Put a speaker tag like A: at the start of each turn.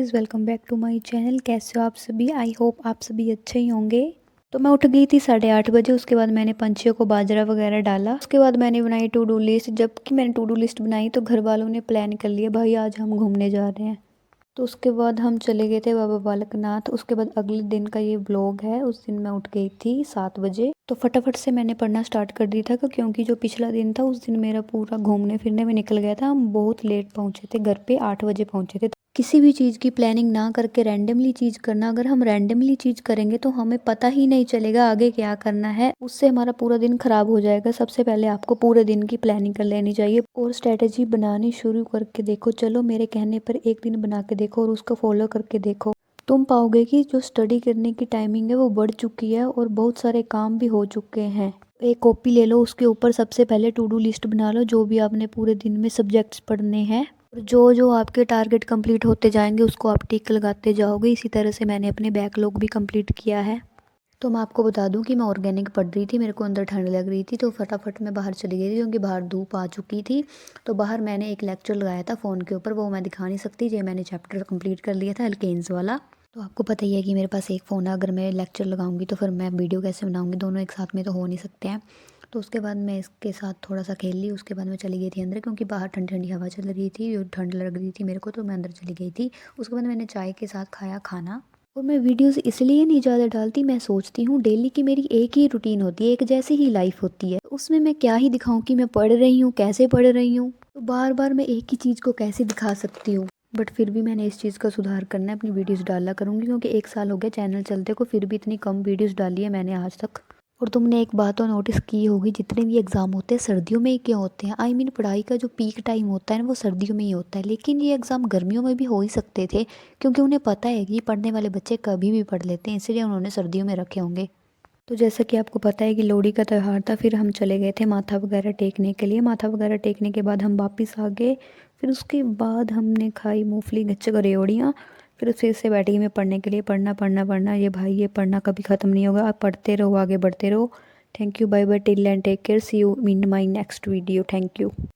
A: Guys, welcome back to my channel. कैसे हो आप सभी? आई होप आप सभी अच्छे ही होंगे। तो मैं उठ गई थी 8:30 बजे। उसके बाद मैंने पंछियों को बाजरा वगैरह डाला। उसके बाद मैंने बनाई टू डू लिस्ट। जबकि मैंने टू डू लिस्ट बनाई तो घर वालों ने प्लान कर लिया, भाई आज हम घूमने जा रहे हैं। तो उसके बाद हम चले गए थे बाबा बालकनाथ। उसके बाद अगले दिन का ये व्लॉग है। उस दिन मैं उठ गई थी 7 बजे। तो फटाफट से मैंने पढ़ना स्टार्ट कर दिया था, क्योंकि जो पिछला दिन था उस दिन मेरा पूरा घूमने फिरने में निकल गया था। हम बहुत लेट पहुंचे थे घर पे, 8 बजे पहुंचे थे। किसी भी चीज़ की प्लानिंग ना करके रैंडमली चीज़ करना, अगर हम रैंडमली चीज़ करेंगे तो हमें पता ही नहीं चलेगा आगे क्या करना है। उससे हमारा पूरा दिन खराब हो जाएगा। सबसे पहले आपको पूरे दिन की प्लानिंग कर लेनी चाहिए और स्ट्रेटेजी बनानी शुरू करके देखो। चलो मेरे कहने पर एक दिन बना के देखो और उसको फॉलो करके देखो। तुम पाओगे कि जो स्टडी करने की टाइमिंग है वो बढ़ चुकी है और बहुत सारे काम भी हो चुके हैं। एक कॉपी ले लो, उसके ऊपर सबसे पहले टू डू लिस्ट बना लो, जो भी आपने पूरे दिन में सब्जेक्ट्स पढ़ने हैं। और जो जो आपके टारगेट कंप्लीट होते जाएंगे उसको आप टिक लगाते जाओगे। इसी तरह से मैंने अपने बैकलॉग भी कंप्लीट किया है। तो मैं आपको बता दूं कि मैं ऑर्गेनिक पढ़ रही थी, मेरे को अंदर ठंड लग रही थी, तो फटाफट मैं बाहर चली गई थी क्योंकि बाहर धूप आ चुकी थी। तो बाहर मैंने एक लेक्चर लगाया था फ़ोन के ऊपर, वो मैं दिखा नहीं सकती। ये मैंने चैप्टर कंप्लीट कर लिया था अल्केन्स वाला। तो आपको पता ही है कि मेरे पास एक फ़ोन है, अगर मैं लेक्चर लगाऊंगी तो फिर मैं वीडियो कैसे बनाऊंगी, दोनों एक साथ में तो हो नहीं सकते हैं। तो उसके बाद मैं इसके साथ थोड़ा सा खेल ली। उसके बाद मैं चली गई थी अंदर, क्योंकि बाहर ठंडी ठंडी हवा चल रही थी और ठंड लग रही थी मेरे को, तो मैं अंदर चली गई थी। उसके बाद मैंने चाय के साथ खाया खाना। और मैं वीडियोस इसलिए नहीं ज़्यादा डालती, मैं सोचती हूँ डेली की मेरी एक ही रूटीन होती है, एक जैसी ही लाइफ होती है, उसमें मैं क्या ही दिखाऊँ कि मैं पढ़ रही हूँ, कैसे पढ़ रही हूँ। तो बार बार मैं एक ही चीज़ को कैसे दिखा सकती हूँ। बट फिर भी मैंने इस चीज़ का सुधार करना है, अपनी वीडियोस डाला करूँगी, क्योंकि 1 साल हो गया चैनल चलते को, फिर भी इतनी कम वीडियोस डाली है मैंने आज तक। और तुमने एक बात तो नोटिस की होगी, जितने भी एग्ज़ाम होते हैं सर्दियों में ही क्यों होते हैं? आई मीन पढ़ाई का जो पीक टाइम होता है ना वो सर्दियों में ही होता है, लेकिन ये एग्ज़ाम गर्मियों में भी हो ही सकते थे, क्योंकि उन्हें पता है कि पढ़ने वाले बच्चे कभी भी पढ़ लेते हैं, इसलिए उन्होंने सर्दियों में रखे होंगे। तो जैसा कि आपको पता है कि लोहड़ी का त्यौहार था, फिर हम चले गए थे माथा वगैरह टेकने के लिए। माथा वगैरह टेकने के बाद हम वापस आ गए। फिर उसके बाद हमने खाई मूंगफली गच्चक रेवड़ियाँ। फिर से बैठ गई मैं पढ़ने के लिए। पढ़ना पढ़ना पढ़ना, ये भाई ये पढ़ना कभी ख़त्म नहीं होगा। आप पढ़ते रहो, आगे बढ़ते रहो। Thank you, bye bye, till end take care, see you in my next video. Thank you.